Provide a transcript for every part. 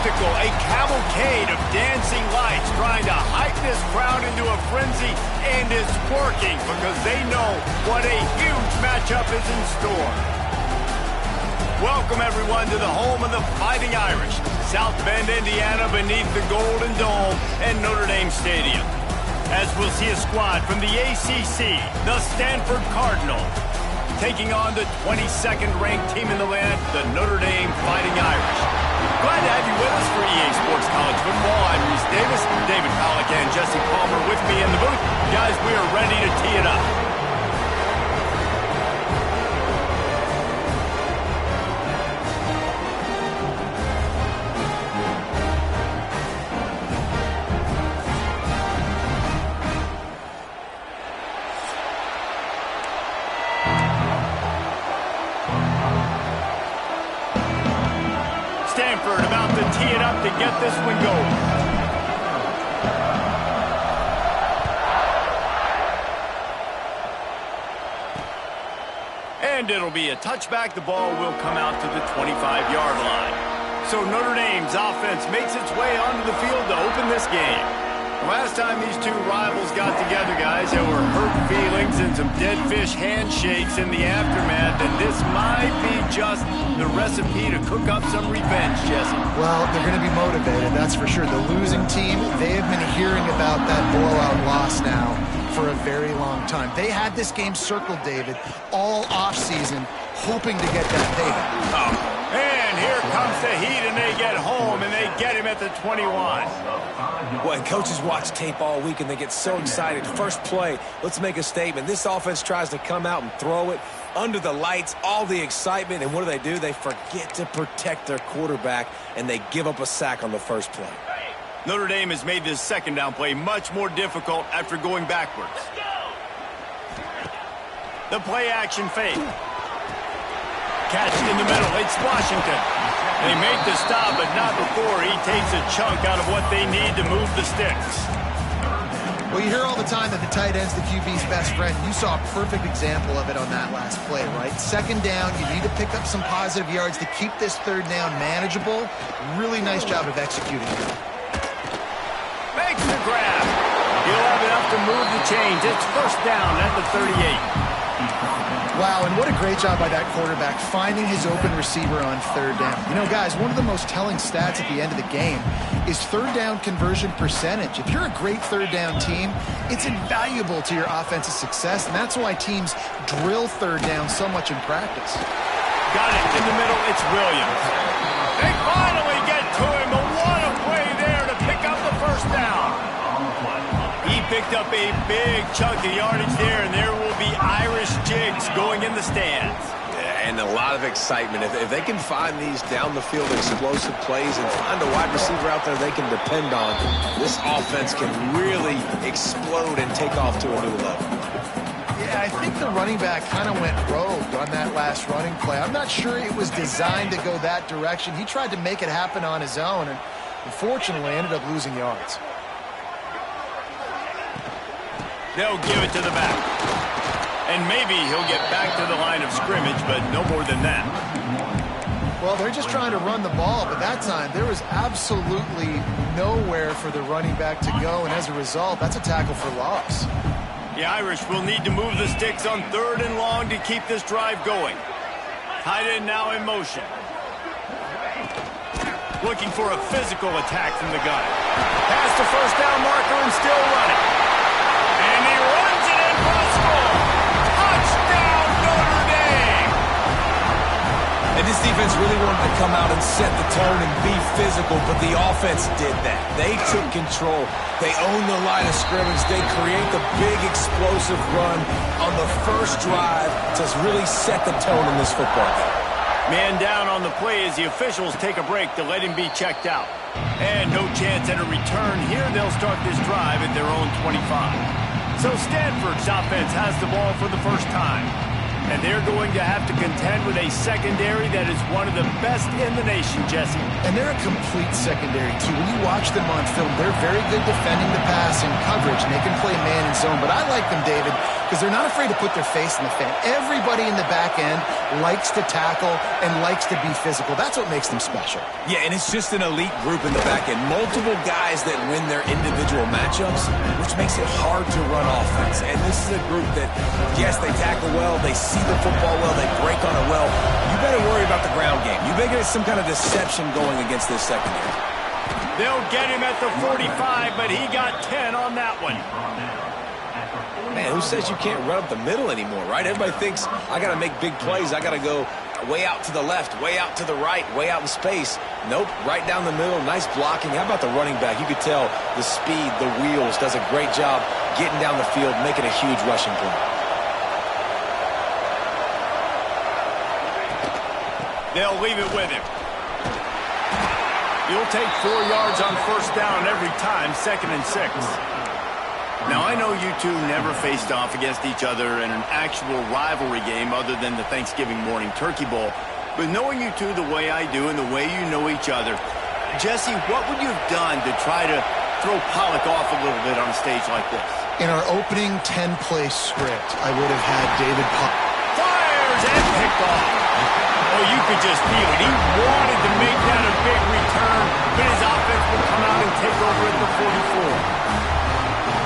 spectacle, a cavalcade of dancing lights trying to hype this crowd into a frenzy, and it's working because they know what a huge matchup is in store. Welcome, everyone, to the home of the Fighting Irish, South Bend, Indiana, beneath the Golden Dome and Notre Dame Stadium. As we'll see a squad from the ACC, the Stanford Cardinals, taking on the 22nd ranked team in the land, the Notre Dame Fighting Irish. Glad to have you with us for EA Sports College Football. I'm Reese Davis, David Pollack, and Jesse Palmer with me in the booth. Guys, we are ready to tee it up. Stanford about to tee it up to get this one going. And it'll be a touchback. The ball will come out to the 25-yard line. So Notre Dame's offense makes its way onto the field to open this game. Last time these two rivals got together, guys, there were hurt feelings and some dead fish handshakes in the aftermath, and this might be just the recipe to cook up some revenge, Jesse. Well, they're going to be motivated, that's for sure. The losing team, they have been hearing about that blowout loss now for a very long time. They had this game circled, David, all offseason, hoping to get that payback. And here comes the Heat, and they get home, and they get him at the 21. Well, coaches watch tape all week, and they get so excited. First play, let's make a statement. This offense tries to come out and throw it under the lights, all the excitement, and what do? They forget to protect their quarterback, and they give up a sack on the first play. Notre Dame has made this second down play much more difficult after going backwards. The play action fake. Catch in the middle. It's Washington. They make the stop, but not before he takes a chunk out of what they need to move the sticks. Well, you hear all the time that the tight end's the QB's best friend. You saw a perfect example of it on that last play, right? Second down, you need to pick up some positive yards to keep this third down manageable. Really nice job of executing it. Makes the grab. He'll have enough to move the chains. It's first down at the 38. Wow, and what a great job by that quarterback finding his open receiver on third down. You know, guys, one of the most telling stats at the end of the game is third down conversion percentage. If you're a great third down team, it's invaluable to your offensive success, and that's why teams drill third down so much in practice. Got it in the middle. It's Williams. They finally get to him, but what a play there to pick up the first down. He picked up a big chunk of yardage there, and there will be Irish jigs going in the stands. Yeah, and a lot of excitement. If they can find these down-the-field explosive plays and find a wide receiver out there they can depend on, this offense can really explode and take off to a new level. Yeah, I think the running back kind of went rogue on that last running play. I'm not sure it was designed to go that direction. He tried to make it happen on his own, and unfortunately ended up losing yards. They'll give it to the back. And maybe he'll get back to the line of scrimmage, but no more than that. Well, they're just trying to run the ball, but that time there was absolutely nowhere for the running back to go, and as a result, that's a tackle for loss. The Irish will need to move the sticks on third and long to keep this drive going. Tight end now in motion. Looking for a physical attack from the gun. Past the first down marker and still running. And he runs it in for a score. Touchdown, Notre Dame! And this defense really wanted to come out and set the tone and be physical, but the offense did that. They took control. They owned the line of scrimmage. They create the big explosive run on the first drive to really set the tone in this football game. Man down on the play as the officials take a break to let him be checked out. And no chance at a return here. They'll start this drive at their own 25. So Stanford's offense has the ball for the first time. And they're going to have to contend with a secondary that is one of the best in the nation, Jesse. And they're a complete secondary, too. When you watch them on film, they're very good defending the pass and coverage, and they can play man and zone. But I like them, David, because they're not afraid to put their face in the fan. Everybody in the back end likes to tackle and likes to be physical. That's what makes them special. Yeah, and it's just an elite group in the back end. Multiple guys that win their individual matchups, which makes it hard to run offense. And this is a group that, yes, they tackle well, they see the football well, they break on it well. You better worry about the ground game. You better get some kind of deception going against this secondary. They'll get him at the 45, but he got 10 on that one. Man, who says you can't run up the middle anymore, right? Everybody thinks, I got to make big plays. I got to go way out to the left, way out to the right, way out in space. Nope, right down the middle, nice blocking. How about the running back? You could tell the speed, the wheels, does a great job getting down the field, making a huge rushing play. They'll leave it with him. You'll take 4 yards on first down every time, 2nd and 6. Now, I know you two never faced off against each other in an actual rivalry game other than the Thanksgiving morning turkey bowl. But knowing you two the way I do and the way you know each other, Jesse, what would you have done to try to throw Pollock off a little bit on a stage like this? In our opening 10-play script, I would have had David Pollock. Fires and picked off. Oh, you could just feel it. He wanted to make that a big return, but his offense will come out and take over at the 44.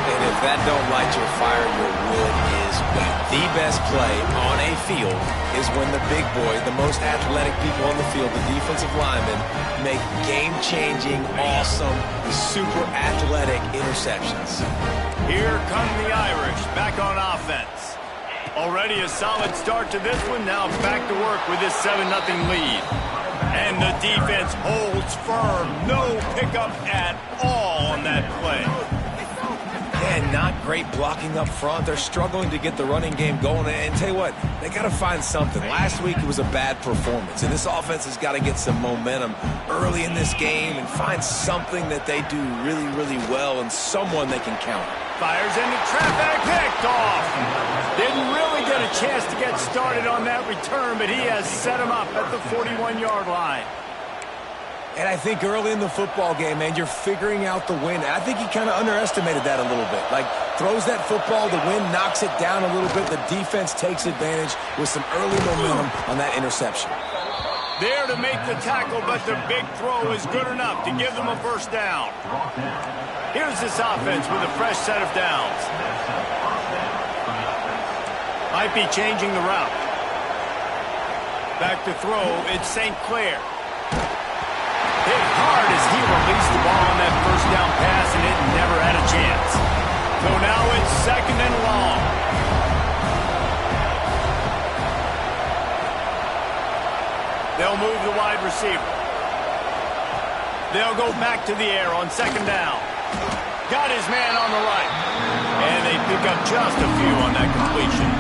And if that don't light your fire, your wood is wet. The best play on a field is when the big boy, the most athletic people on the field, the defensive linemen, make game-changing, awesome, super athletic interceptions. Here come the Irish back on offense. Already a solid start to this one. Now back to work with this 7-0 lead. And the defense holds firm. No pickup at all on that play. And not great blocking up front. They're struggling to get the running game going. And tell you what, they got to find something. Last week it was a bad performance, and this offense has got to get some momentum early in this game and find something that they do really, really well and someone they can count. Fires into traffic, picked off. Didn't really get a chance to get started on that return, but he has set him up at the 41-yard line. And I think early in the football game, man, you're figuring out the wind. I think he kind of underestimated that a little bit. Like, throws that football, the wind knocks it down a little bit. The defense takes advantage with some early momentum on that interception. There to make the tackle, but the big throw is good enough to give them a first down. Here's this offense with a fresh set of downs. Might be changing the route. Back to throw, it's St. Clair. Hit hard as he released the ball on that first down pass, and it never had a chance. So now it's 2nd and long. They'll move the wide receiver. They'll go back to the air on 2nd down. Got his man on the right. And they pick up just a few on that completion.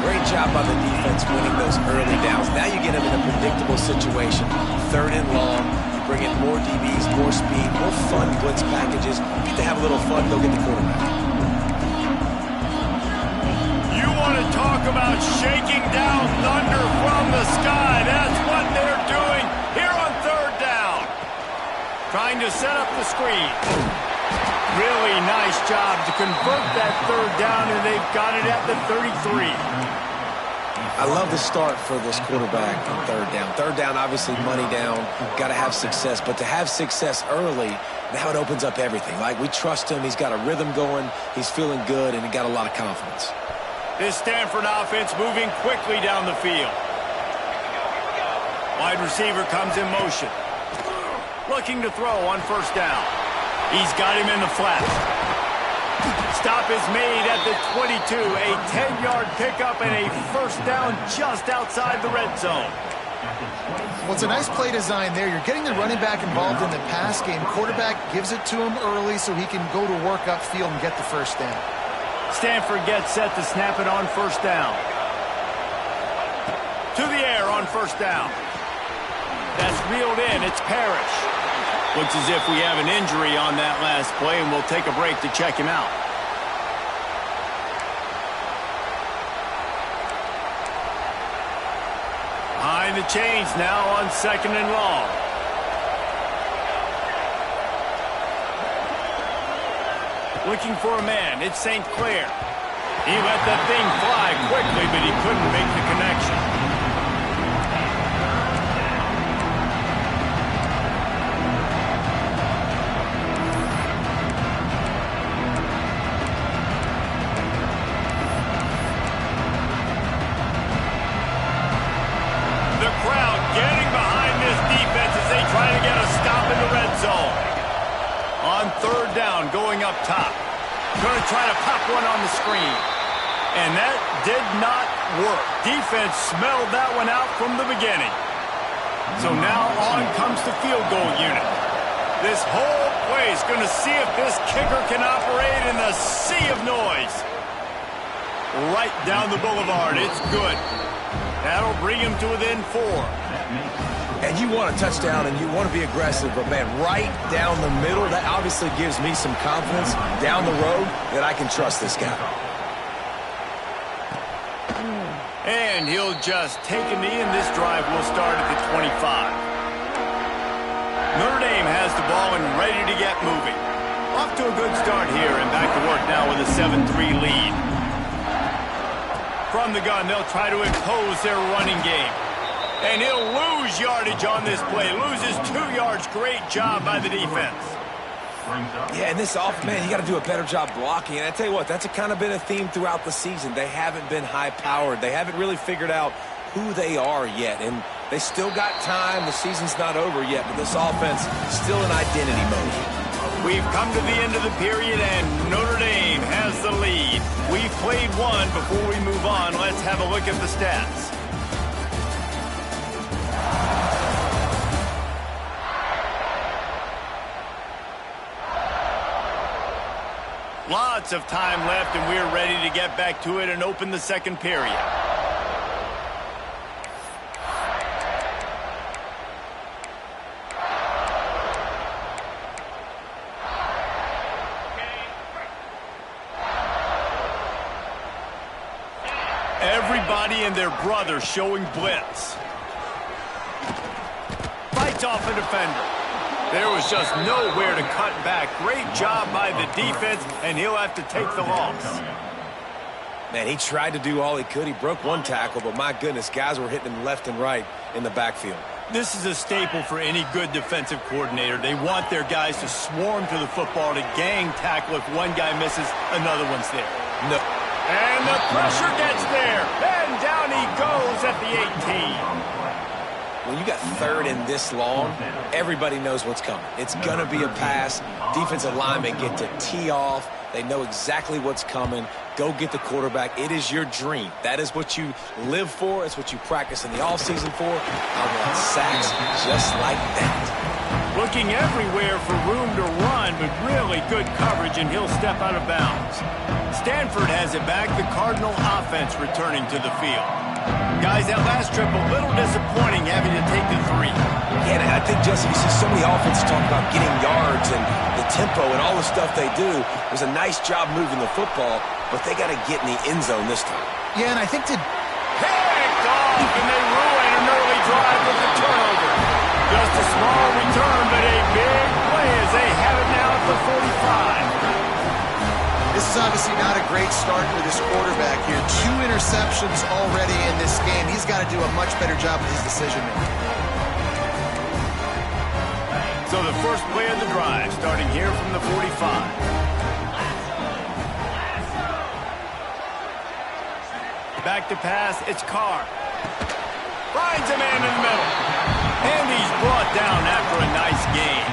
Great job by the defense winning those early downs. Now you get them in a predictable situation. 3rd and long. You bring in more DBs, more speed, more fun blitz packages. You get to have a little fun, go get the quarterback. You want to talk about shaking down thunder from the sky. That's what they're doing here on 3rd down. Trying to set up the screen. Really nice job to convert that 3rd down, and they've got it at the 33. I love the start for this quarterback on 3rd down. 3rd down, obviously money down, got to have success. But to have success early, now it opens up everything. Like, we trust him. He's got a rhythm going. He's feeling good, and he got a lot of confidence. This Stanford offense moving quickly down the field. Wide receiver comes in motion. Looking to throw on 1st down. He's got him in the flat. Stop is made at the 22. A 10-yard pickup and a 1st down just outside the red zone. Well, it's a nice play design there. You're getting the running back involved in the pass game. Quarterback gives it to him early so he can go to work upfield and get the 1st down. Stanford gets set to snap it on 1st down. To the air on 1st down. That's reeled in. It's Parrish. Looks as if we have an injury on that last play, and we'll take a break to check him out. Calling the change now on 2nd and long. Looking for a man. It's St. Clair. He let that thing fly quickly, but he couldn't make the connection. The crowd getting behind this defense as they try to get a stop in the red zone. On 3rd down, going up top. Going to try to pop one on the screen. And that did not work. Defense smelled that one out from the beginning. So now on comes the field goal unit. This whole play is going to see if this kicker can operate in the sea of noise. Right down the boulevard. It's good. That'll bring him to within 4. And you want a touchdown and you want to be aggressive, but, man, right down the middle, that obviously gives me some confidence down the road that I can trust this guy. And he'll just take a knee, and this drive will start at the 25. Notre Dame has the ball and ready to get moving. Off to a good start here, and back to work now with a 7-3 lead. From the gun, they'll try to impose their running game. And he'll lose yardage on this play. Loses 2 yards. Great job by the defense. Yeah, and this man, you got to do a better job blocking. And I tell you what, that's kind of been a theme throughout the season. They haven't been high-powered. They haven't really figured out who they are yet. And they still got time. The season's not over yet, but this offense still in identity mode. We've come to the end of the period, and Notre Dame has the lead. We've played one. Before we move on, let's have a look at the stats. Lots of time left, and we're ready to get back to it and open the 2nd period. Everybody and their brother showing blitz. Fights off a defender. There was just nowhere to cut back. Great job by the defense, and he'll have to take the loss. Man, he tried to do all he could. He broke one tackle, but my goodness, guys were hitting him left and right in the backfield. This is a staple for any good defensive coordinator. They want their guys to swarm to the football, to gang tackle. If one guy misses, another one's there. No. And the pressure gets there. And down he goes at the 18. When you got 3rd and this long, everybody knows what's coming. It's going to be a pass. Defensive linemen get to tee off. They know exactly what's coming. Go get the quarterback. It is your dream. That is what you live for. It's what you practice in the offseason for. I want sacks just like that. Looking everywhere for room to run, but really good coverage, and he'll step out of bounds. Stanford has it back. The Cardinal offense returning to the field. Guys, that last trip a little disappointing having to take the 3. Yeah, and I think, Jesse, you see so many offenses talk about getting yards and the tempo and all the stuff they do. It was a nice job moving the football, but they got to get in the end zone this time. Yeah, and I think to... Picked off, and they ruin an early drive with the turnover. Just a small return, but a big play as they have it now at the 45. This is obviously not a great start for this quarterback here. 2 interceptions already in this game. He's got to do a much better job with his decision-making. So the first play of the drive, starting here from the 45. Back to pass, it's Carr. Finds a man in the middle. And he's brought down after a nice gain.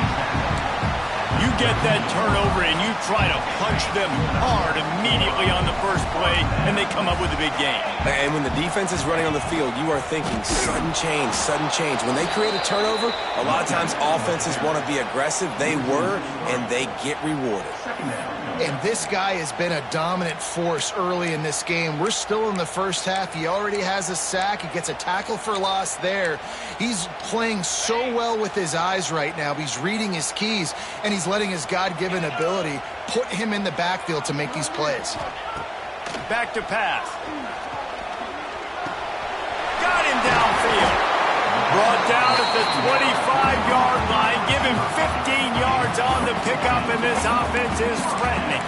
You get that turnover and you try to punch them hard immediately on the first play, and they come up with a big gain. And when the defense is running on the field, you are thinking sudden change, sudden change. When they create a turnover, a lot of times offenses want to be aggressive. They were, and they get rewarded. And this guy has been a dominant force early in this game. We're still in the first half. He already has a sack. He gets a tackle for loss there. He's playing so well with his eyes right now. He's reading his keys, and he's letting his God-given ability put him in the backfield to make these plays. Back to pass. Got him downfield. Brought down at the 25-yard line. Give him 15 yards on the pickup, and this offense is threatening.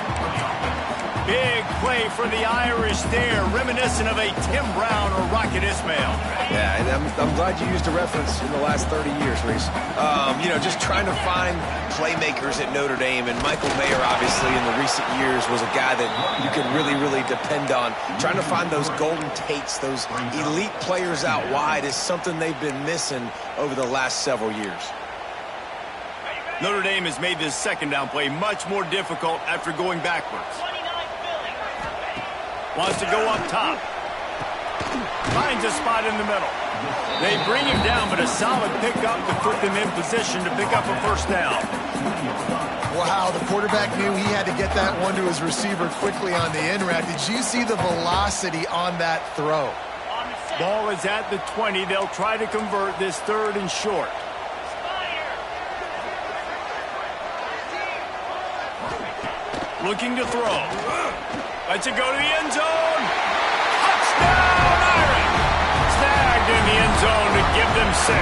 Big play for the Irish there, reminiscent of a Tim Brown or Rocket Ismail. Yeah, and I'm glad you used a reference in the last 30 years, Reese. You know, just trying to find playmakers at Notre Dame, and Michael Mayer, obviously, in the recent years, was a guy that you could really, really depend on. Trying to find those golden Tates, those elite players out wide is something they've been missing over the last several years. Notre Dame has made this second down play much more difficult after going backwards. Wants to go up top. Finds a spot in the middle. They bring him down, but a solid pickup to put them in position to pick up a first down. Wow, the quarterback knew he had to get that one to his receiver quickly on the in route. Did you see the velocity on that throw? Ball is at the 20. They'll try to convert this third and short. Looking to throw. Lets it go to the end zone. Touchdown, Irish! Snagged in the end zone to give them 6.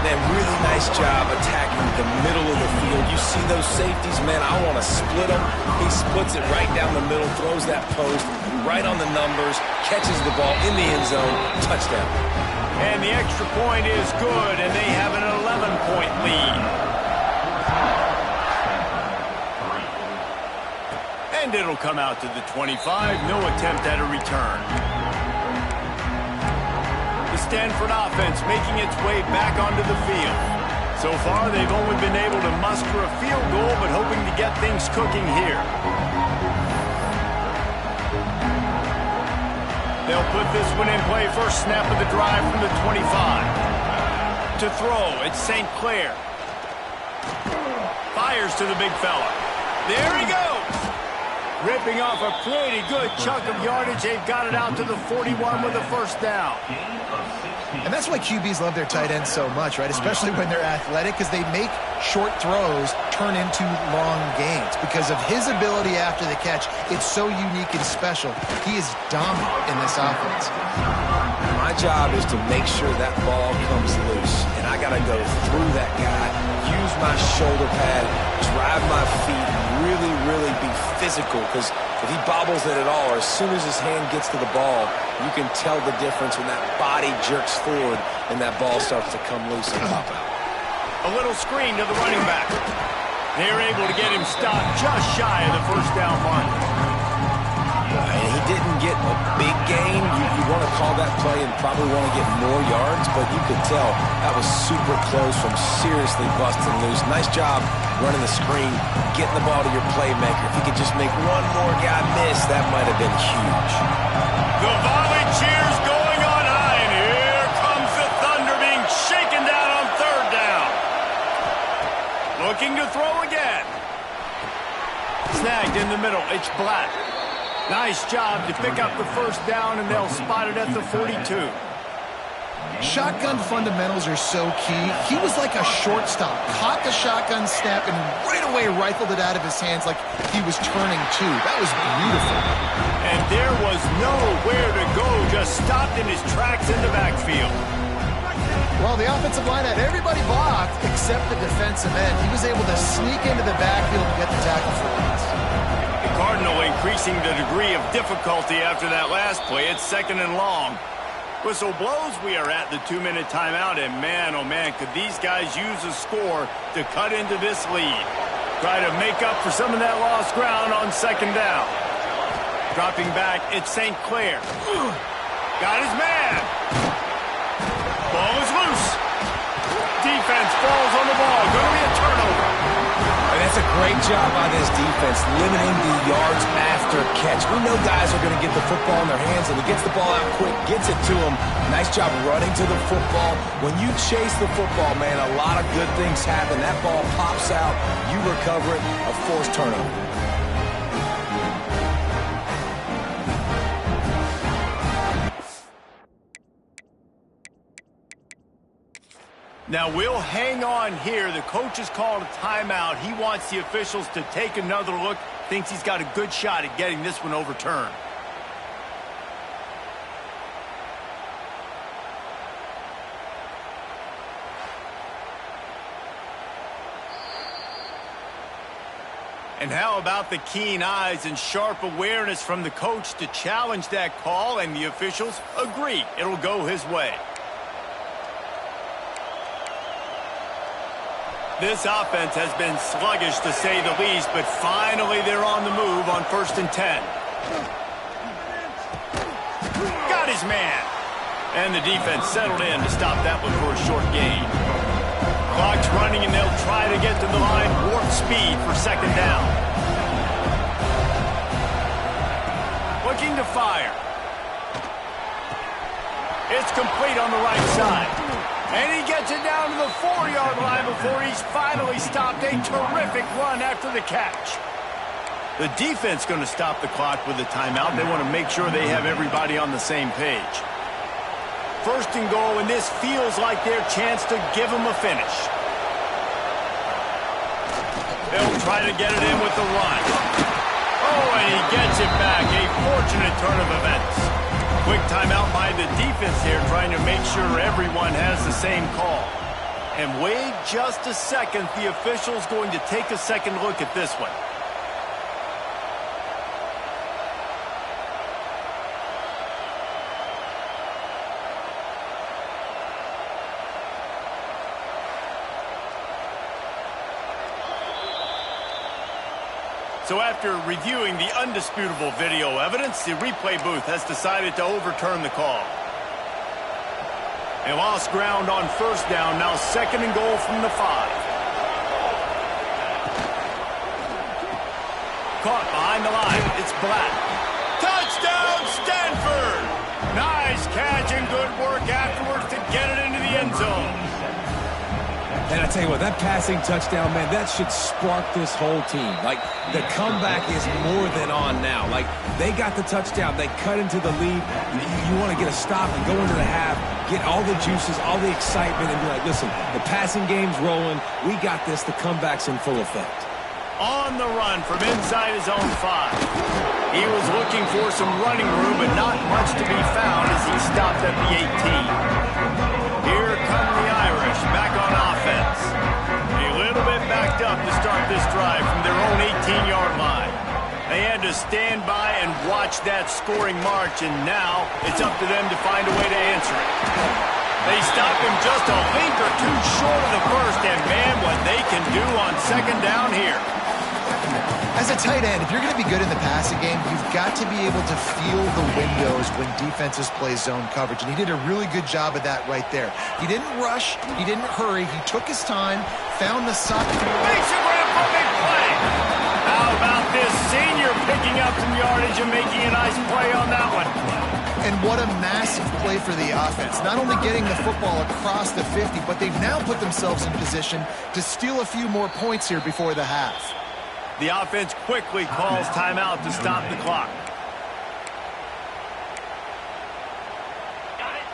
Man, really nice job attacking the middle of the field. You see those safeties, man, I want to split them. He splits it right down the middle, throws that post, right on the numbers, catches the ball in the end zone, touchdown. And the extra point is good, and they have an 11-point lead. And it'll come out to the 25. No attempt at a return. The Stanford offense making its way back onto the field. So far, they've only been able to muster a field goal, but hoping to get things cooking here. They'll put this one in play. First snap of the drive from the 25. To throw, it's St. Clair. Fires to the big fella. There he goes. Ripping off a pretty good chunk of yardage. They've got it out to the 41 with a first down. And that's why QBs love their tight ends so much, right? Especially when they're athletic, because they make short throws turn into long gains. Because of his ability after the catch, it's so unique and special. He is dominant in this offense. My job is to make sure that ball comes loose. And I got to go through that guy, use my shoulder pad, drive my feet, really, really be physical, because if he bobbles it at all, or as soon as his hand gets to the ball, you can tell the difference when that body jerks forward and that ball starts to come loose and pop out. A little screen to the running back. They're able to get him stopped just shy of the first down mark. And he didn't get a big gain. You want to call that play and probably want to get more yards, but you could tell that was super close from seriously busting loose. Nice job running the screen, getting the ball to your playmaker. If he could just make one more guy miss, that might have been huge. The volley cheers going on high, and here comes the Thunder being shaken down on third down. Looking to throw again. Snagged in the middle. It's Black. Nice job to pick up the first down, and they'll spot it at the 42. Shotgun fundamentals are so key. He was like a shortstop, caught the shotgun snap, and right away rifled it out of his hands like he was turning two. That was beautiful. And there was nowhere to go, just stopped in his tracks in the backfield. Well, the offensive line had everybody blocked except the defensive end. He was able to sneak into the backfield and get the tackle for once. The Cardinal increasing the degree of difficulty after that last play. It's second and long. Whistle blows. We are at the 2-minute timeout, and man, oh man, could these guys use a score to cut into this lead. Try to make up for some of that lost ground on second down. Dropping back, it's St. Clair. Got his man. Ball is loose. Defense falls on the ball. Going to be a turnover. And that's a great job by this defense, limiting the yards after catch. We know guys are going to get the football in their hands, and he gets the ball out quick, gets it to him. Nice job running to the football. When you chase the football, man, a lot of good things happen. That ball pops out, you recover it, a forced turnover. Now, we'll hang on here. The coach has called a timeout. He wants the officials to take another look. Thinks he's got a good shot at getting this one overturned. And how about the keen eyes and sharp awareness from the coach to challenge that call, and the officials agree it'll go his way. This offense has been sluggish to say the least, but finally they're on the move on 1st and 10. Got his man. And the defense settled in to stop that one for a short gain. Clock's running, and they'll try to get to the line warp speed for 2nd down. Looking to fire. It's complete on the right side. And he gets it down to the 4-yard line before he's finally stopped. A terrific run after the catch. The defense going to stop the clock with a timeout. They want to make sure they have everybody on the same page. 1st and goal, and this feels like their chance to give them a finish. They'll try to get it in with the run. Oh, and he gets it back. A fortunate turn of events. Quick timeout by the defense here, trying to make sure everyone has the same call. And wait just a second. The official's going to take a second look at this one. So after reviewing the undisputable video evidence, the replay booth has decided to overturn the call. They lost ground on 1st down, now 2nd and goal from the 5. Caught behind the line, it's Black. Touchdown, Stanford! Nice catch and good work afterwards to get it into the end zone. And I tell you what, that passing touchdown, man, that should spark this whole team. Like, the comeback is more than on now. Like, they got the touchdown. They cut into the lead. You want to get a stop and go into the half, get all the juices, all the excitement, and be like, listen, the passing game's rolling. We got this. The comeback's in full effect. On the run from inside his own 5. He was looking for some running room, but not much to be found as he stopped at the 18. Here come the Irish back on offense. A little bit backed up to start this drive from their own 18-yard line. They had to stand by and watch that scoring march, and now it's up to them to find a way to answer it. They stop him just a link or two short of the first, and man, what they can do on 2nd down here. As a tight end, if you're going to be good in the passing game, you've got to be able to feel the windows when defenses play zone coverage, and he did a really good job of that right there. He didn't rush, he didn't hurry, he took his time, found the sock. Makes a grab for a big play. How about this senior picking up some yardage and making a nice play on that one? And what a massive play for the offense. Not only getting the football across the 50, but they've now put themselves in position to steal a few more points here before the half. The offense quickly calls timeout to stop the clock.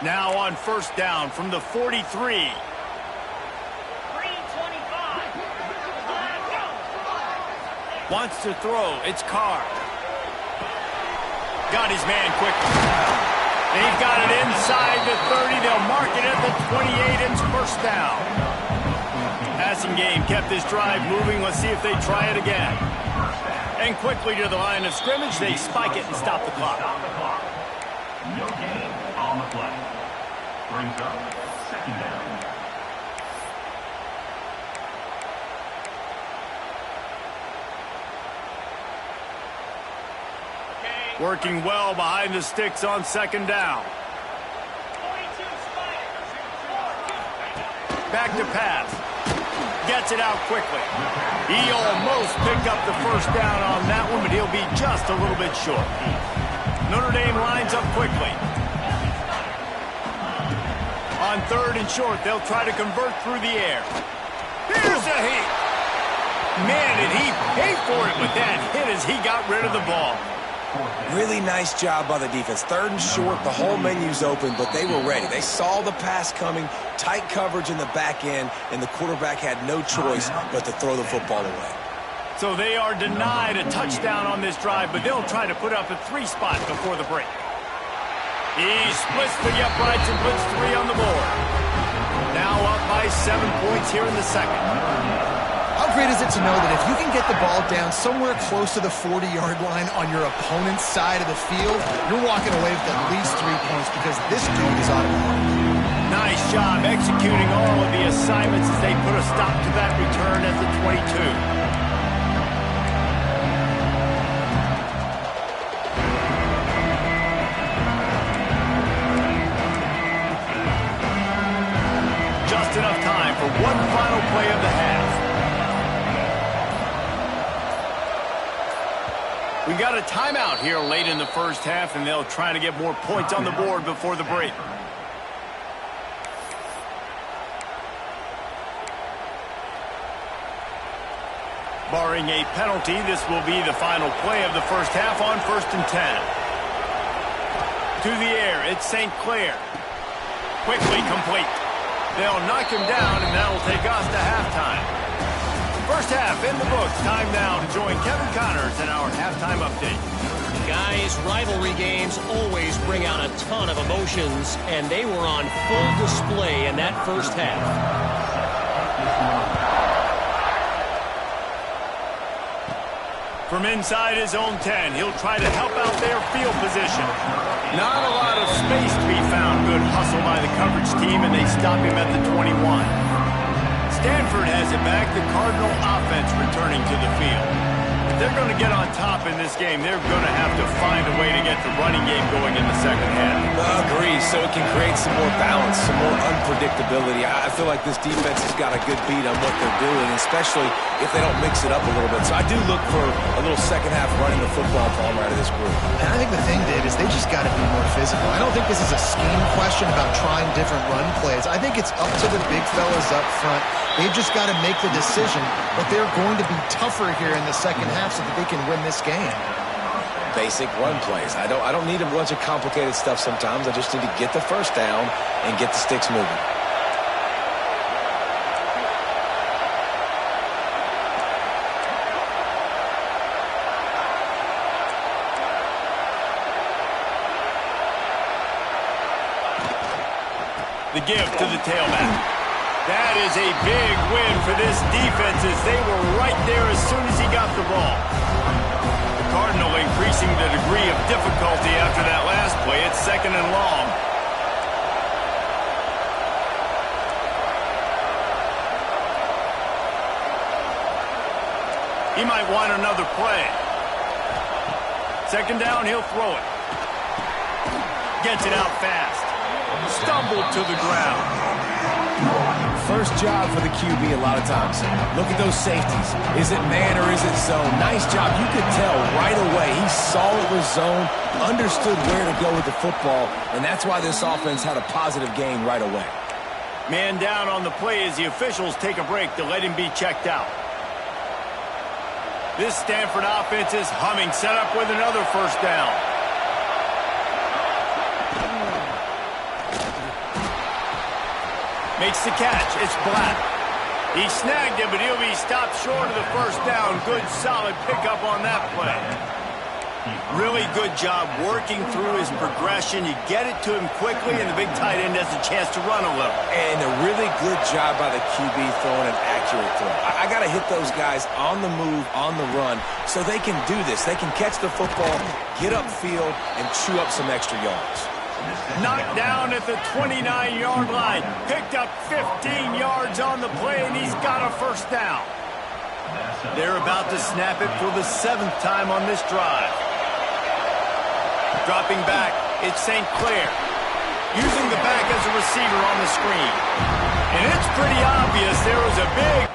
Now on 1st down from the 43. Wants to throw. It's Carr. Got his man quickly. They've got it inside the 30. They'll mark it at the 28. It's 1st down. Passing game kept this drive moving. Let's see if they try it again. And quickly to the line of scrimmage, they spike it and stop the clock. No gain on the play. Brings up 2nd down. Working well behind the sticks on 2nd down. Back to pass. Gets it out quickly. He almost picked up the 1st down on that one, but he'll be just a little bit short. Notre Dame lines up quickly. On 3rd and short, they'll try to convert through the air. Here's a hit. Man, did he pay for it with that hit as he got rid of the ball. Really nice job by the defense. 3rd and short, the whole menu's open, but they were ready. They saw the pass coming, tight coverage in the back end, and the quarterback had no choice but to throw the football away. So they are denied a touchdown on this drive, but they'll try to put up a 3 spot before the break. He splits the uprights and puts 3 on the board. Now up by 7 points here in the 2nd. How great is it to know that if you can get the ball down somewhere close to the 40-yard line on your opponent's side of the field, you're walking away with at least 3 points because this dude is automatic. Nice job executing all of the assignments as they put a stop to that return at the 22. Enough time for one final play of the half. We got a timeout here late in the first half, and they'll try to get more points on the board before the break. Barring a penalty, this will be the final play of the first half on 1st and 10. To the air, it's St. Clair. Quickly complete. They'll knock him down, and that'll take us to halftime. First half in the books. Time now to join Kevin Connors in our halftime update. Guys, rivalry games always bring out a ton of emotions, and they were on full display in that first half. From inside his own 10, he'll try to help out their field position. Not a lot of space to be found. Good hustle by the coverage team, and they stop him at the 21. Stanford has it back. The Cardinal offense returning to the field. If they're going to get on top in this game, they're going to have to find a way to get the running game going in the second half. Agree, so it can create some more balance, some more unpredictability. I feel like this defense has got a good beat on what they're doing, especially if they don't mix it up a little bit. So I do look for a little second half running the football from out of this group. And I think the thing, Dave, is they just got to be more physical. I don't think this is a scheme question about trying different run plays. I think it's up to the big fellas up front. They've just got to make the decision, but they're going to be tougher here in the second half so that they can win this game. Basic run plays. I don't need a bunch of complicated stuff sometimes. I just need to get the first down and get the sticks moving. The give to the tailback. That is a big win for this defense as they were right there as soon as he got the ball. The Cardinal increasing the degree of difficulty after that last play. It's 2nd and long. He might want another play. 2nd down, he'll throw it. Gets it out fast. Stumbled to the ground. First job for the QB a lot of times. Look at those safeties. Is it man or is it zone? Nice job. You could tell right away. He saw it was zone, understood where to go with the football, and that's why this offense had a positive gain right away. Man down on the play as the officials take a break to let him be checked out. This Stanford offense is humming, set up with another first down. Makes the catch. It's Black. He snagged it, but he'll be stopped short of the first down. Good, solid pickup on that play. Really good job working through his progression. You get it to him quickly, and the big tight end has a chance to run a little. And a really good job by the QB throwing an accurate throw. I got to hit those guys on the move, on the run, so they can do this. They can catch the football, get upfield, and chew up some extra yards. Knocked down at the 29-yard line. Picked up 15 yards on the play, and he's got a first down. They're about to snap it for the 7th time on this drive. Dropping back, it's St. Clair. Using the back as a receiver on the screen. And it's pretty obvious there was a big...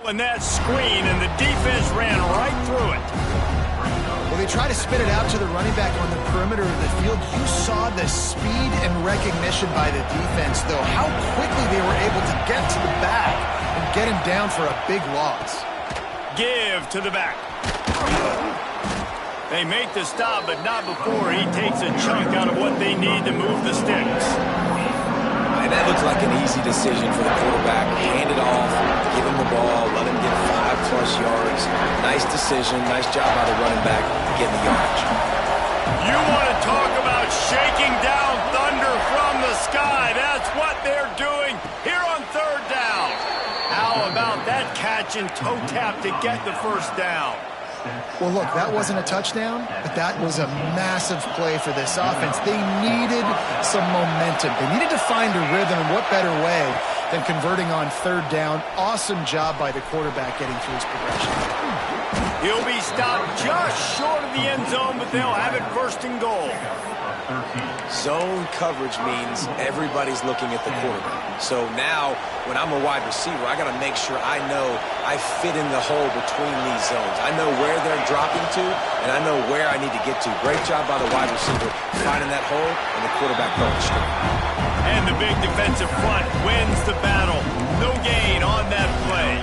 And that screen, and the defense ran right through it. Well, they try to spit it out to the running back on the perimeter of the field. You saw the speed and recognition by the defense, though. How quickly they were able to get to the back and get him down for a big loss. Give to the back. They make the stop, but not before he takes a chunk out of what they need to move the sticks. And that looks like an easy decision for the quarterback. Hand it off, give him the ball, let him get 5+ yards. Nice decision, nice job by the running back getting the yardage. You want to talk about shaking down thunder from the sky. That's what they're doing here on third down. How about that catch and toe tap to get the first down? Well, look, that wasn't a touchdown, but that was a massive play for this offense. They needed some momentum. They needed to find a rhythm, and what better way than converting on third down. Awesome job by the quarterback getting through his progression. He'll be stopped just short of the end zone, but they'll have it first and goal. Zone coverage means everybody's looking at the quarterback. So now, when I'm a wide receiver, I got to make sure I know I fit in the hole between these zones. I know where they're dropping to, and I know where I need to get to. Great job by the wide receiver finding that hole, and the quarterback going straight. And the big defensive front wins the battle. No gain on that play.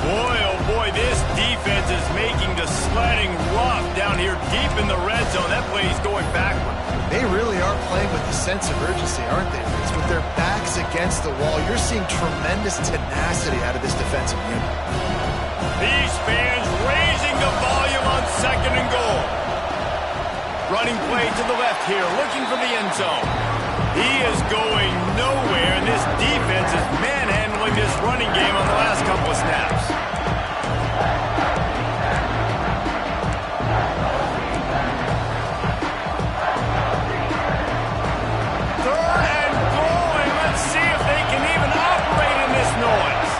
Boy, oh boy, this defense is making the sledding rough down here deep in the red zone. That play is going backward. They really are playing with a sense of urgency, aren't they? It's with their backs against the wall. You're seeing tremendous tenacity out of this defensive unit. These fans raising the volume on second and goal. Running play to the left here, looking for the end zone. He is going nowhere, and this defense is manhandling this running game on the last couple of snaps. Third and goal, and let's see if they can even operate in this noise.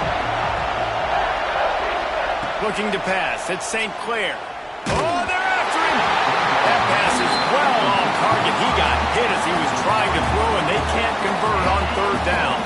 Looking to pass, it's St. Clair. Oh, they're after him. That pass is well on target. He got hit as he was trying to throw, and they can't convert on third down.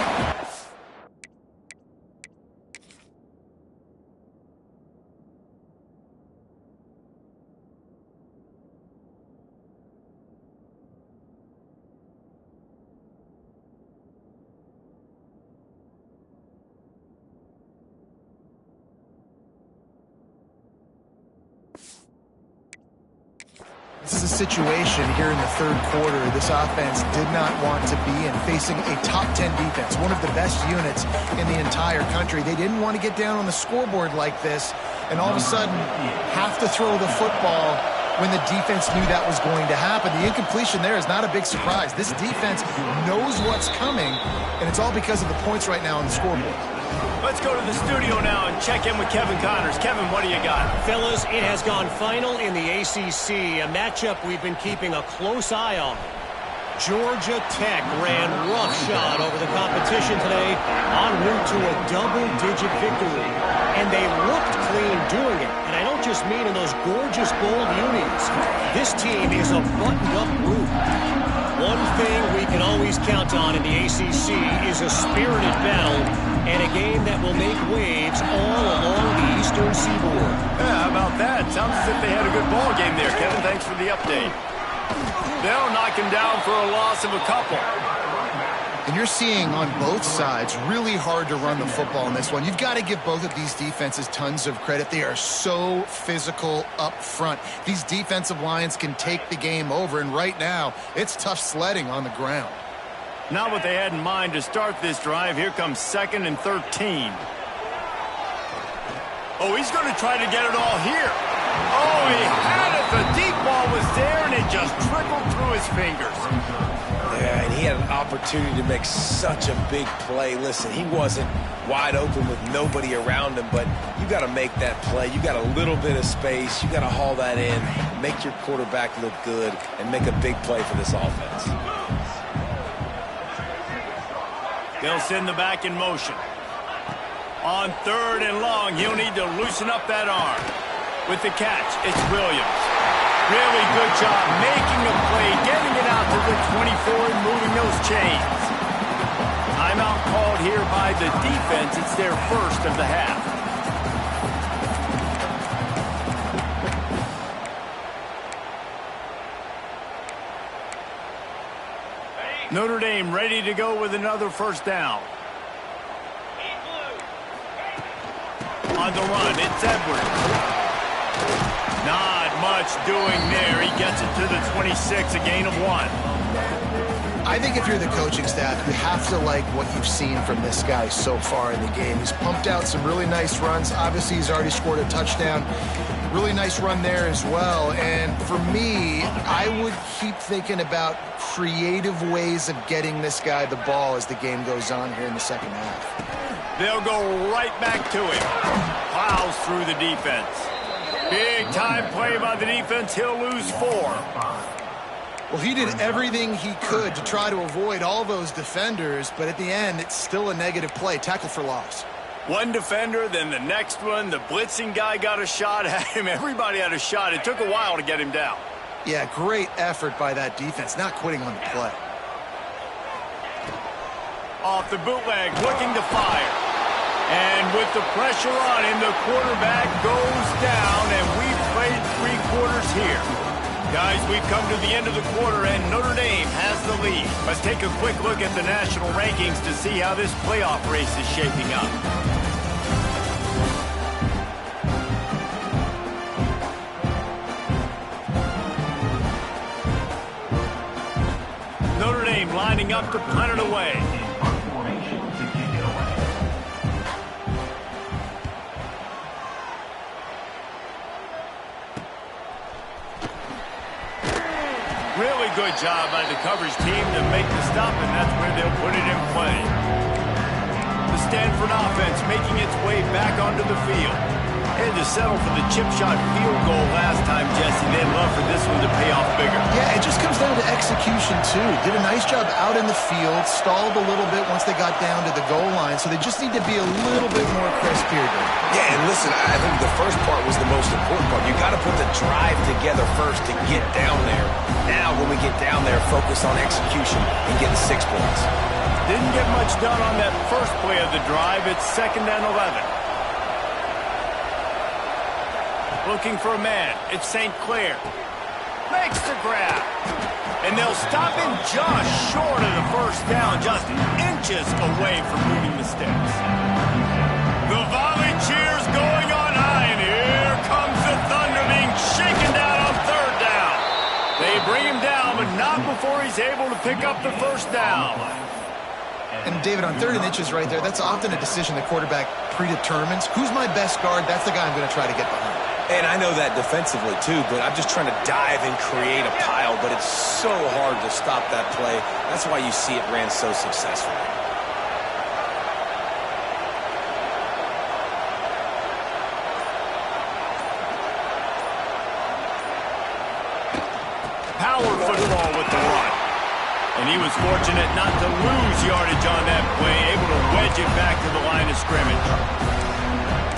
This is a situation here in the third quarter this offense did not want to be in, facing a top 10 defense, one of the best units in the entire country. They didn't want to get down on the scoreboard like this and all of a sudden have to throw the football when the defense knew that was going to happen. The incompletion there is not a big surprise. This defense knows what's coming, and it's all because of the points right now on the scoreboard. Let's go to the studio now and check in with Kevin Connors. Kevin, what do you got? Fellas, it has gone final in the ACC, a matchup we've been keeping a close eye on. Georgia Tech ran roughshod over the competition today, en route to a double-digit victory. And they looked clean doing it. And I don't just mean in those gorgeous gold unis. This team is a buttoned-up group. One thing we can always count on in the ACC is a spirited battle and a game that will make waves all along the Eastern Seaboard. Yeah, how about that? Sounds as if they had a good ball game there, Kevin. Thanks for the update. They'll knock him down for a loss of a couple. And you're seeing on both sides really hard to run the football in this one. You've got to give both of these defenses tons of credit. They are so physical up front. These defensive lines can take the game over, and right now, it's tough sledding on the ground. Not what they had in mind to start this drive. Here comes 2nd and 13. Oh, he's going to try to get it all here. Oh, he had it. The deep ball was there, and it just trickled through his fingers. Yeah, and he had an opportunity to make such a big play. Listen, he wasn't wide open with nobody around him, but you got to make that play. You got a little bit of space. You got to haul that in, make your quarterback look good, and make a big play for this offense. They'll send the back in motion. On 3rd and long, he'll need to loosen up that arm. With the catch, it's Williams. Really good job making a play, getting it out to the 24 and moving those chains. Timeout called here by the defense. It's their first of the half. Dame ready to go with another first down. On the run, it's Edwards. Not much doing there. He gets it to the 26, a gain of 1. I think if you're the coaching staff, you have to like what you've seen from this guy so far in the game. He's pumped out some really nice runs. Obviously, he's already scored a touchdown. Really nice run there as well. And for me, I would keep thinking about creative ways of getting this guy the ball as the game goes on here in the second half. They'll go right back to him. Plows through the defense. Big time play by the defense. He'll lose 4. Well, he did everything he could to try to avoid all those defenders, but at the end, it's still a negative play. Tackle for loss. One defender, then the next one. The blitzing guy got a shot at him. Everybody had a shot. It took a while to get him down. Yeah, great effort by that defense, not quitting on the play. Off the bootleg, looking to fire. And with the pressure on him, the quarterback goes down, and we've played 3 quarters here. Guys, we've come to the end of the quarter, and Notre Dame has the lead. Let's take a quick look at the national rankings to see how this playoff race is shaping up. Notre Dame lining up to punt it away. Really good job by the coverage team to make the stop, and that's where they'll put it in play. The Stanford offense making its way back onto the field. Had to settle for the chip shot field goal last time, Jesse. They'd love for this one to pay off bigger. Yeah, it just comes down to execution, too. Did a nice job out in the field, stalled a little bit once they got down to the goal line, so they just need to be a little bit more crisp here. Yeah, and listen, I think the first part was the most important part. You got to put the drive together first to get down there. Now, when we get down there, focus on execution and get the 6 points. Didn't get much done on that first play of the drive. It's 2nd and 11. Looking for a man. It's St. Clair. Makes the grab. And they'll stop him just short of the first down, just inches away from moving the sticks. The volley cheers going on high, and here comes the Thunder being shaken down on 3rd down. They bring him down, but not before he's able to pick up the first down. And David, on 3rd and inches right there, that's often a decision the quarterback predetermines. Who's my best guard? That's the guy I'm going to try to get behind. And I know that defensively, too, but I'm just trying to dive and create a pile, but it's so hard to stop that play. That's why you see it ran so successfully. Power football with the run. And he was fortunate not to lose yardage on that play, able to wedge it back to the line of scrimmage.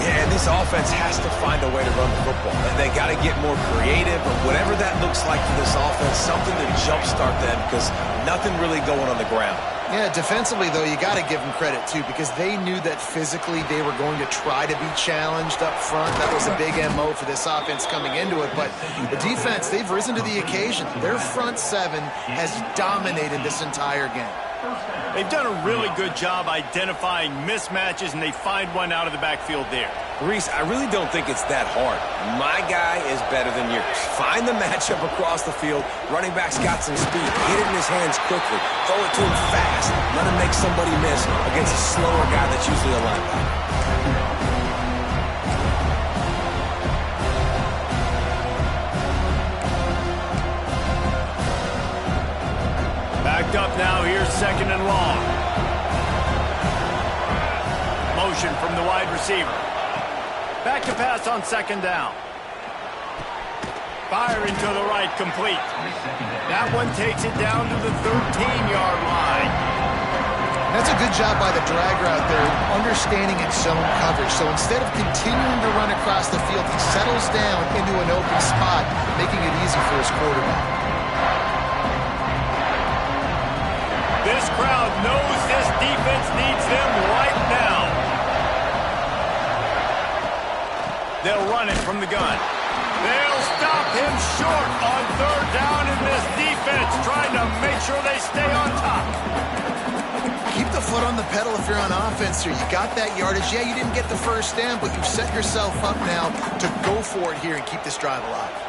Yeah, and this offense has to find a way to run the football. They got to get more creative, or whatever that looks like for this offense, something to jumpstart them, because nothing really going on the ground. Yeah, defensively, though, you got to give them credit, too, because they knew that physically they were going to try to be challenged up front. That was a big MO for this offense coming into it. But the defense, they've risen to the occasion. Their front 7 has dominated this entire game. They've done a really good job identifying mismatches, and they find one out of the backfield there. Reese, I really don't think it's that hard. My guy is better than yours. Find the matchup across the field. Running back's got some speed. Get it in his hands quickly. Throw it to him fast. Let him make somebody miss against a slower guy that's usually a linebacker. Backed up now, here's 2nd and long. Motion from the wide receiver. Back to pass on 2nd down. Firing to the right, complete. That one takes it down to the 13-yard line. That's a good job by the drag route there, understanding its zone coverage. So instead of continuing to run across the field, he settles down into an open spot, making it easy for his quarterback. This crowd knows this defense needs them right now. They'll run it from the gun. They'll stop him short on 3rd down, and this defense trying to make sure they stay on top. Keep the foot on the pedal if you're on offense here. You got that yardage. Yeah, you didn't get the first down, but you've set yourself up now to go for it here and keep this drive alive.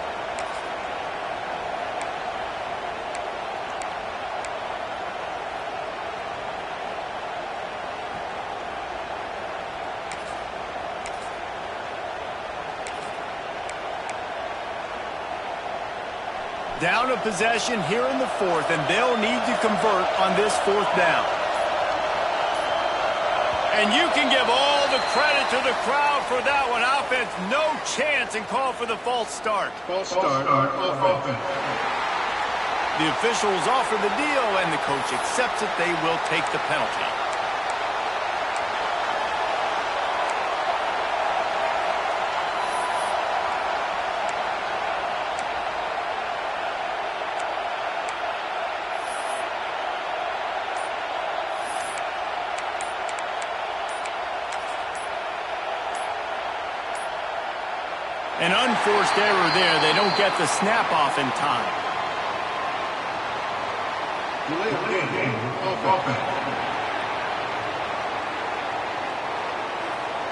Down a possession here in the fourth, and they'll need to convert on this fourth down. And you can give all the credit to the crowd for that one. Offense, no chance, and call for the false start. False start on offense. The officials offer the deal, and the coach accepts it. They will take the penalty. An unforced error there. They don't get the snap off in time.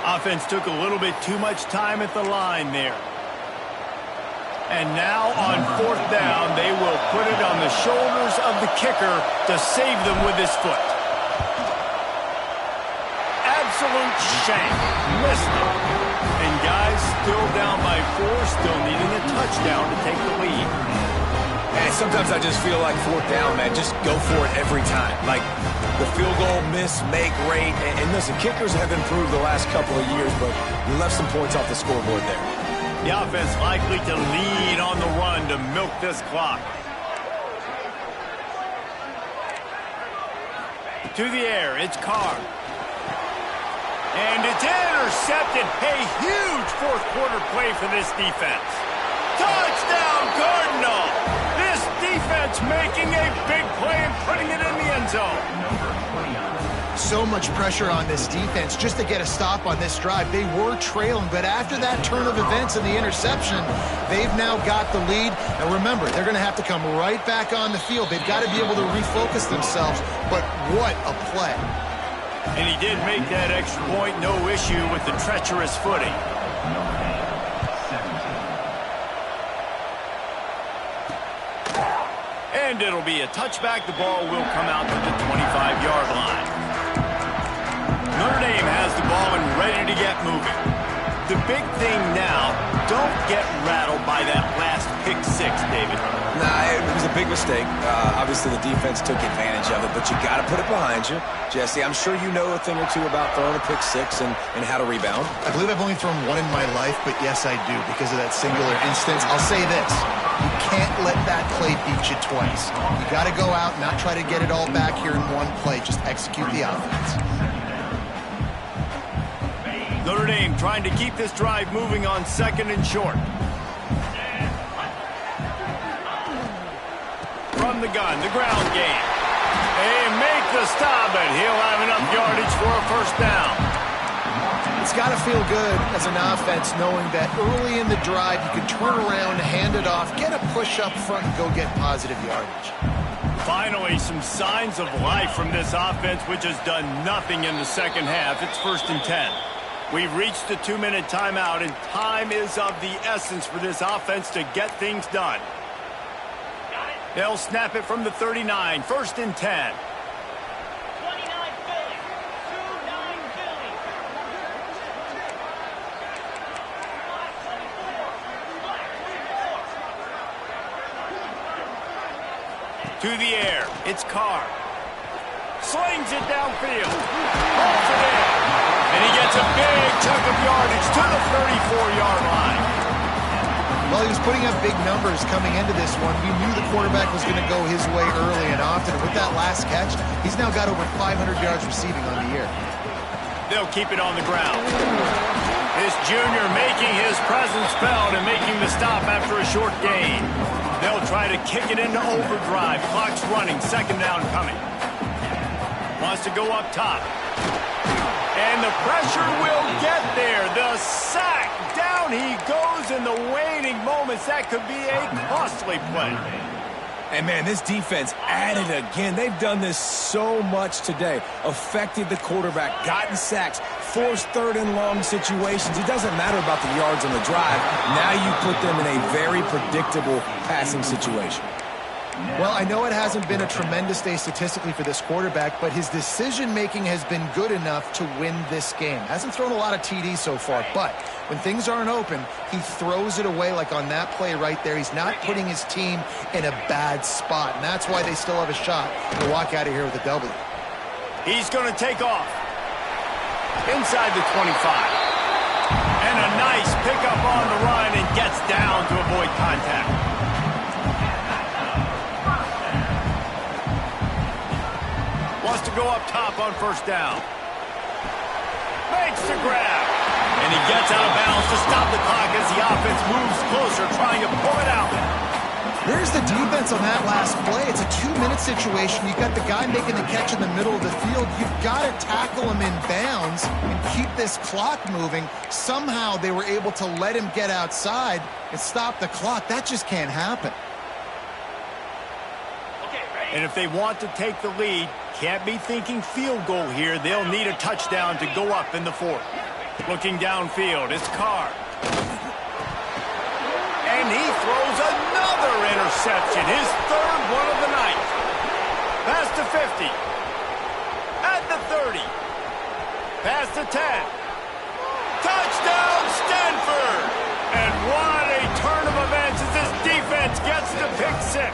Offense took a little bit too much time at the line there. And now on fourth down, they will put it on the shoulders of the kicker to save them with his foot. Absolute shame. Missed it. And guys, still down by 4, still needing a touchdown to take the lead. And sometimes I just feel like fourth down, man. Just go for it every time. Like the field goal miss, make rate. And listen, kickers have improved the last couple of years, but you left some points off the scoreboard there. The offense likely to lead on the run to milk this clock. To the air, it's Carr. And it's intercepted. A huge fourth quarter play for this defense. Touchdown, Cardinal! This defense making a big play and putting it in the end zone. So much pressure on this defense just to get a stop on this drive. They were trailing, but after that turn of events and the interception, they've now got the lead. Now remember, they're going to have to come right back on the field. They've got to be able to refocus themselves, but what a play. And he did make that extra point, no issue with the treacherous footing. And it'll be a touchback. The ball will come out to the 25-yard line. Notre Dame has the ball and ready to get moving. The big thing now, don't get rattled by that last pick six, David. Nah, it was a big mistake. Obviously, the defense took advantage of it, but you got to put it behind you. Jesse, I'm sure you know a thing or two about throwing a pick six and how to rebound. I believe I've only thrown one in my life, but yes, I do, because of that singular instance. I'll say this. You can't let that play beat you twice. You got to go out, not try to get it all back here in one play. Just execute the offense. Notre Dame trying to keep this drive moving on second and short. From the gun, the ground game. They make the stop, but he'll have enough yardage for a first down. It's got to feel good as an offense knowing that early in the drive you can turn around, hand it off, get a push up front, and go get positive yardage. Finally, some signs of life from this offense, which has done nothing in the second half. It's 1st and 10. We've reached the 2-minute timeout, and time is of the essence for this offense to get things done. They'll snap it from the 39, 1st and 10. To the air, it's Carr. Slings it downfield. Holds it in. And he gets a big chunk of yardage to the 34-yard line. Well, he was putting up big numbers coming into this one. We knew the quarterback was going to go his way early and often. With that last catch, he's now got over 500 yards receiving on the year. They'll keep it on the ground. This junior making his presence felt and making the stop after a short gain. They'll try to kick it into overdrive. Clock's running. Second down coming. Wants to go up top. And the pressure will get there. The sack. Down he goes in the waning moments. That could be a costly play. And, man, this defense at it again. They've done this so much today. Affected the quarterback, gotten sacks, forced third and long situations. It doesn't matter about the yards on the drive. Now you put them in a very predictable passing situation. Well, I know it hasn't been a tremendous day statistically for this quarterback, but his decision-making has been good enough to win this game. Hasn't thrown a lot of TDs so far, but when things aren't open, he throws it away like on that play right there. He's not putting his team in a bad spot, and that's why they still have a shot to walk out of here with a W. He's going to take off. Inside the 25. And a nice pickup on the run and gets down to avoid contact. Wants to go up top on first down. Makes the grab. And he gets out of bounds to stop the clock as the offense moves closer, trying to pull it out. Where's the defense on that last play? It's a 2-minute situation. You've got the guy making the catch in the middle of the field. You've got to tackle him in bounds and keep this clock moving. Somehow they were able to let him get outside and stop the clock. That just can't happen. And if they want to take the lead, can't be thinking field goal here. They'll need a touchdown to go up in the fourth. Looking downfield, it's Carr. And he throws another interception, his third one of the night. Past the 50. At the 30. Past the 10. Touchdown, Stanford! And what a turn of events as this defense gets to pick six.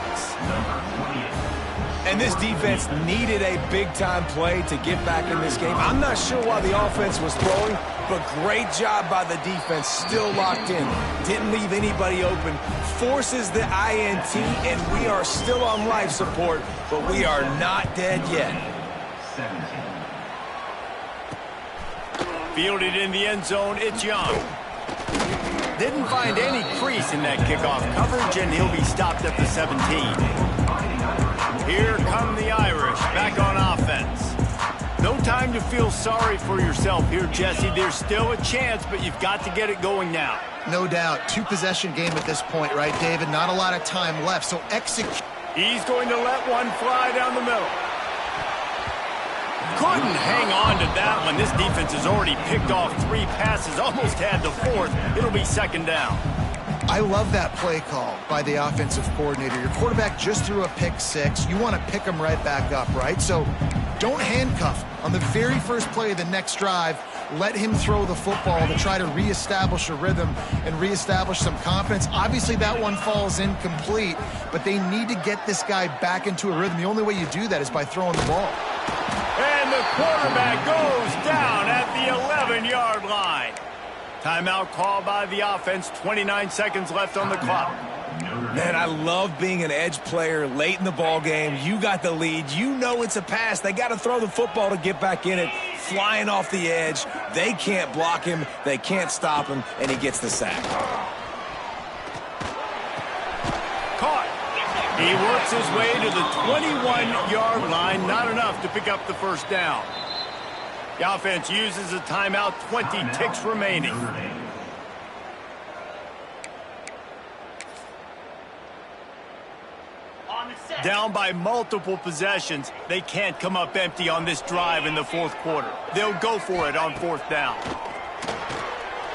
And this defense needed a big-time play to get back in this game. I'm not sure why the offense was throwing, but great job by the defense. Still locked in. Didn't leave anybody open. Forces the INT, and we are still on life support, but we are not dead yet. Fielded in the end zone, it's Young. Didn't find any crease in that kickoff coverage, and he'll be stopped at the 17. Here come the Irish, back on offense. No time to feel sorry for yourself here, Jesse. There's still a chance, but you've got to get it going now. No doubt. Two-possession game at this point, right, David? Not a lot of time left, so execute. He's going to let one fly down the middle. Couldn't hang on to that one. This defense has already picked off 3 passes, almost had the 4th. It'll be second down. I love that play call by the offensive coordinator. Your quarterback just threw a pick 6. You want to pick him right back up, right? So don't handcuff on the very first play of the next drive. Let him throw the football to try to reestablish a rhythm and reestablish some confidence. Obviously, that one falls incomplete, but they need to get this guy back into a rhythm. The only way you do that is by throwing the ball. And the quarterback goes down at the 11-yard line. Timeout called by the offense. 29 seconds left on the clock. Man, I love being an edge player late in the ball game. You got the lead. You know it's a pass. They got to throw the football to get back in it. Flying off the edge. They can't block him. They can't stop him, and he gets the sack. Caught. He works his way to the 21-yard line. Not enough to pick up the first down. The offense uses a timeout, 20 ticks remaining. Down by multiple possessions, they can't come up empty on this drive in the fourth quarter. They'll go for it on 4th down.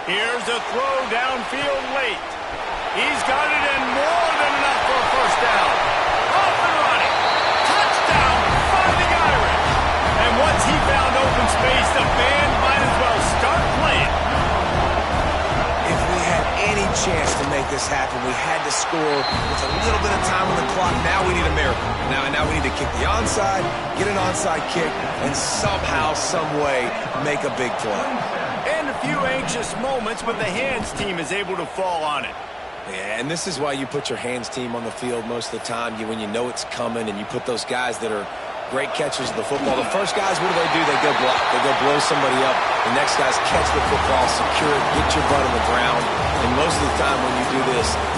Here's a throw downfield late. He's got it in more than enough for a first down. Off and running. Touchdown, Fighting Irish. And once he found open space, the band might as well start playing. If we had any chance to make this happen, we had to score with a little bit of time on the clock. Now we need a miracle. Now we need to kick the onside, get an onside kick, and somehow, some way, make a big play. And a few anxious moments, but the hands team is able to fall on it. Yeah, and this is why you put your hands team on the field most of the time. When you know it's coming, and you put those guys that are great catchers of the football. The first guys, what do? They go block. They go blow somebody up. The next guys catch the football, secure it, get your butt on the ground. And most of the time when you do this,